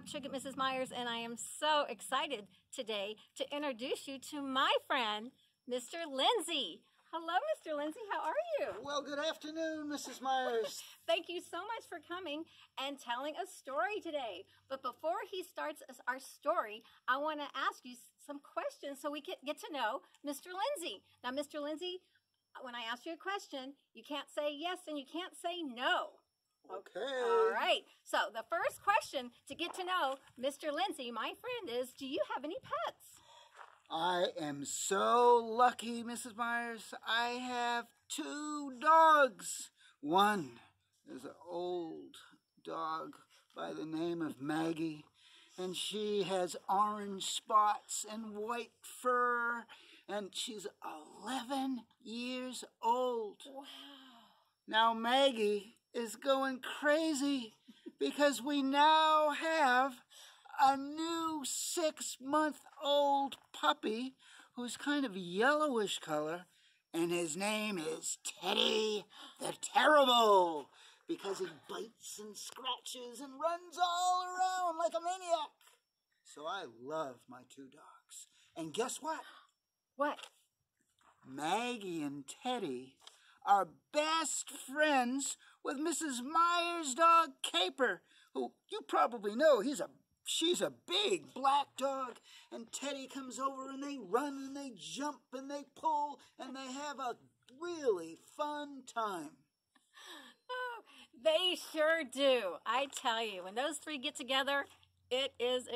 Sugar Mrs. Meyers, and I am so excited today to introduce you to my friend, Mr. Lindsey. Hello, Mr. Lindsey. How are you? Well, good afternoon, Mrs. Meyers. Thank you so much for coming and telling a story today. But before he starts our story, I want to ask you some questions so we can get to know Mr. Lindsey. Now, Mr. Lindsey, when I ask you a question, you can't say yes and you can't say no. Okay. All right. So the first question to get to know Mr. Lindsey, my friend, is, do you have any pets? I am so lucky, Mrs. Meyers. I have 2 dogs. One is an old dog by the name of Maggie, and she has orange spots and white fur, and she's 11 years old. Wow. Now Maggie is going crazy because we now have a new 6-month-old puppy who's kind of yellowish color, and his name is Teddy the Terrible because he bites and scratches and runs all around like a maniac. So I love my 2 dogs. And guess what? What? Maggie and Teddy are best friends with Mrs. Meyers' dog Caper, who you probably know. She's a big black dog, and Teddy comes over and they run and they jump and they pull and they have a really fun time. Oh, they sure do. I tell you, when those 3 get together, it is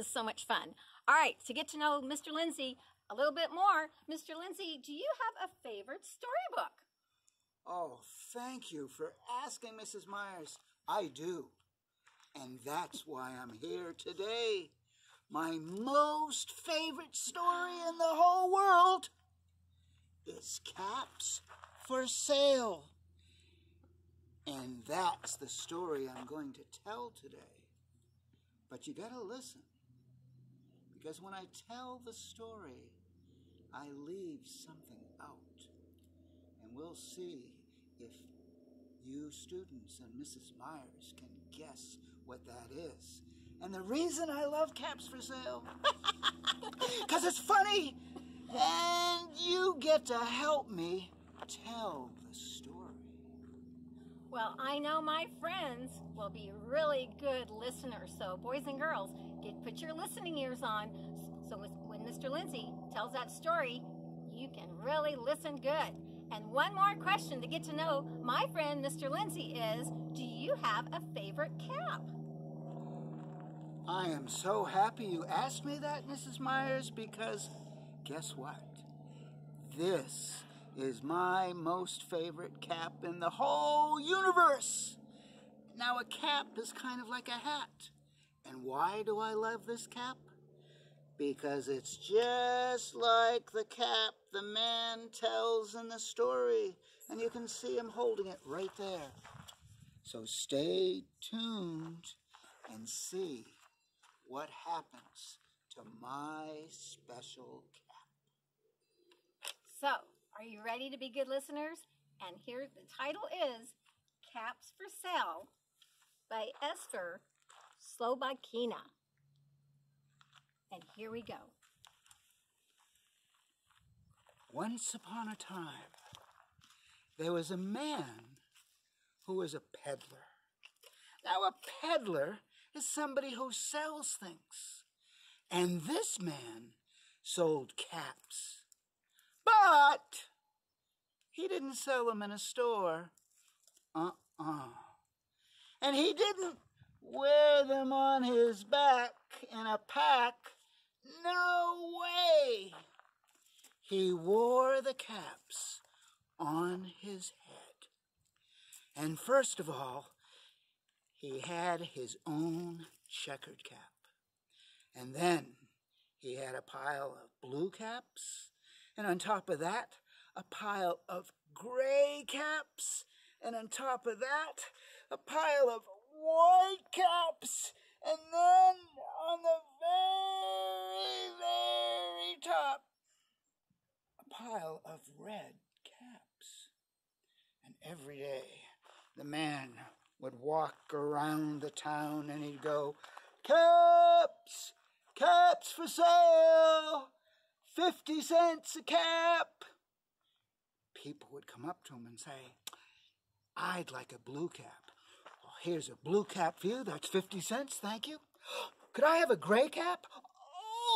so much fun. All right, to get to know Mr. Lindsey a little bit more, Mr. Lindsey, do you have a favorite storybook? Oh, thank you for asking, Mrs. Meyers. I do. And that's why I'm here today. My most favorite story in the whole world is Caps for Sale. And that's the story I'm going to tell today. But you gotta listen, because when I tell the story, I leave something out. And we'll see if you students and Mrs. Meyers can guess what that is. And the reason I love Caps for Sale, because it's funny, and you get to help me tell the story. Well, I know my friends will be really good listeners. So boys and girls, put your listening ears on. So when Mr. Lindsey tells that story, you can really listen good. And one more question to get to know my friend, Mr. Lindsey, is, do you have a favorite cap? I am so happy you asked me that, Mrs. Meyers, because guess what? This is my most favorite cap in the whole universe. Now, a cap is kind of like a hat. And why do I love this cap? Because it's just like the cap the man tells in the story. And you can see him holding it right there. So stay tuned and see what happens to my special cap. So, are you ready to be good listeners? And here the title is Caps for Sale by Esther Slobodkina. And here we go. Once upon a time, there was a man who was a peddler. Now, a peddler is somebody who sells things. And this man sold caps. But he didn't sell them in a store. And he didn't wear them on his back in a pack. No way! He wore the caps on his head. And first of all, he had his own checkered cap. And then he had a pile of blue caps. And on top of that, a pile of gray caps. And on top of that, a pile of white caps. And then on the very, very top, a pile of red caps. And every day, the man would walk around the town and he'd go, Caps! Caps for sale! 50 cents a cap! People would come up to him and say, I'd like a blue cap. Well, here's a blue cap for you. That's 50 cents, thank you. Could I have a gray cap?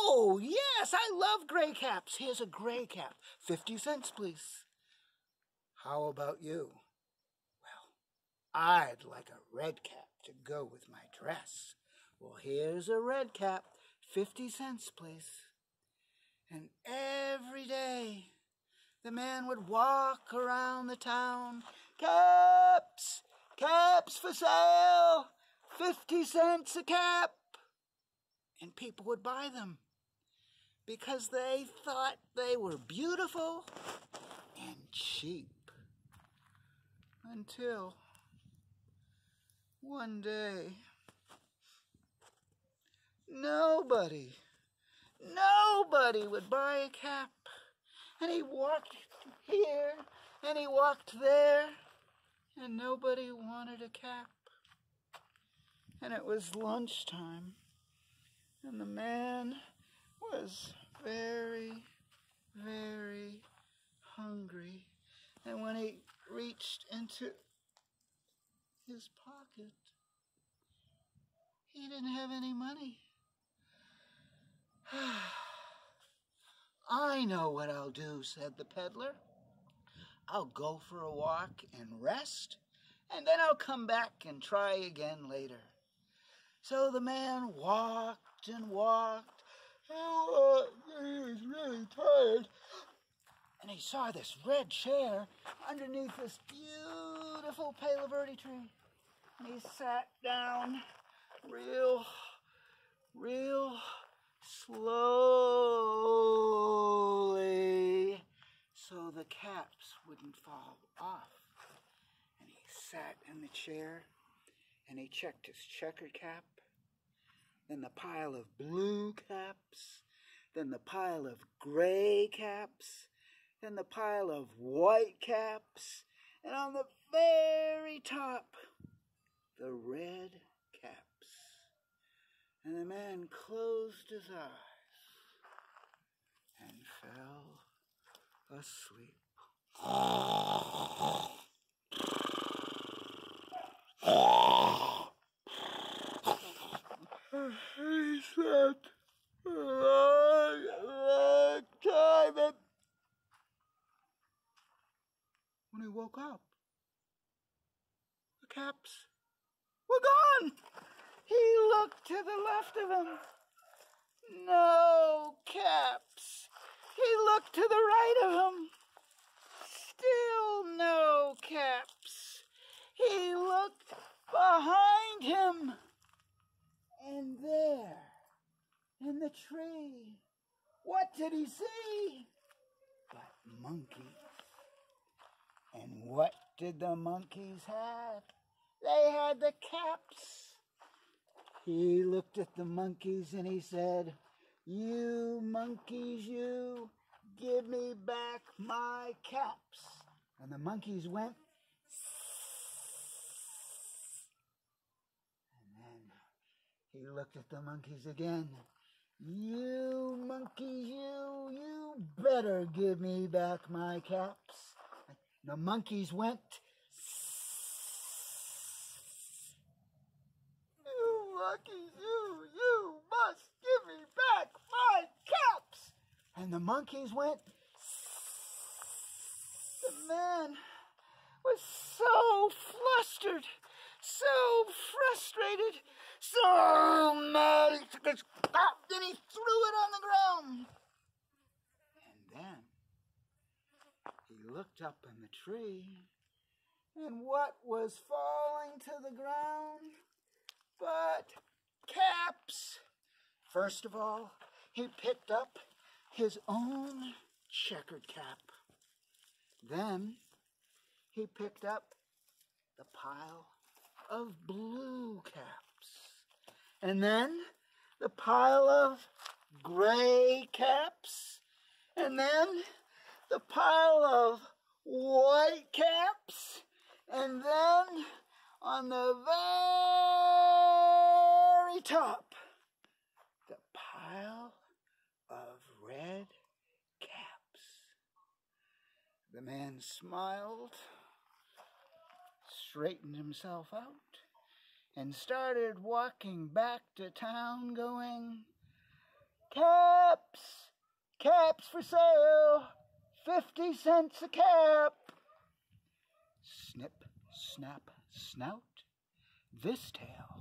Oh, yes, I love gray caps. Here's a gray cap. 50 cents, please. How about you? Well, I'd like a red cap to go with my dress. Well, here's a red cap. 50 cents, please. And every day, the man would walk around the town. Caps! Caps for sale! 50 cents a cap! And people would buy them because they thought they were beautiful and cheap. Until one day, nobody would buy a cap. And he walked here and he walked there, and nobody wanted a cap. And it was lunchtime, and the man was very, very hungry. And when he reached into his pocket, he didn't have any money. I know what I'll do, said the peddler. I'll go for a walk and rest, and then I'll come back and try again later. So the man walked and walked. He was really tired. And he saw this red chair underneath this beautiful palo verde tree. And he sat down real slowly so the caps wouldn't fall off. And he sat in the chair and he checked his checkered cap, then the pile of blue caps, then the pile of gray caps, then the pile of white caps, and on the very top, the red caps. And the man closed his eyes and fell asleep. He slept a long time, and when he woke up, the caps were gone. He looked to the left of him. No caps. He looked to the right of him. Still no caps. He looked behind him. And there, in the tree, what did he see? But monkeys. And what did the monkeys have? They had the caps. He looked at the monkeys and he said, "You monkeys, you, give me back my caps." And the monkeys went, and then he looked at the monkeys again. "You monkeys, you better give me back my caps." The monkeys went, "You monkeys, you must give me back my caps." And the monkeys went. The man was so flustered, so frustrated, so mad, he took his cap and he threw it on the ground. And then he looked up in the tree, and what was falling to the ground but caps? First of all, he picked up his own checkered cap. Then he picked up the pile of blue caps. And then the pile of gray caps. And then the pile of white caps. And then on the very top, pile of red caps. The man smiled, straightened himself out, and started walking back to town going, "Caps! Caps for sale! 50 cents a cap!" Snip, snap, snout. This tale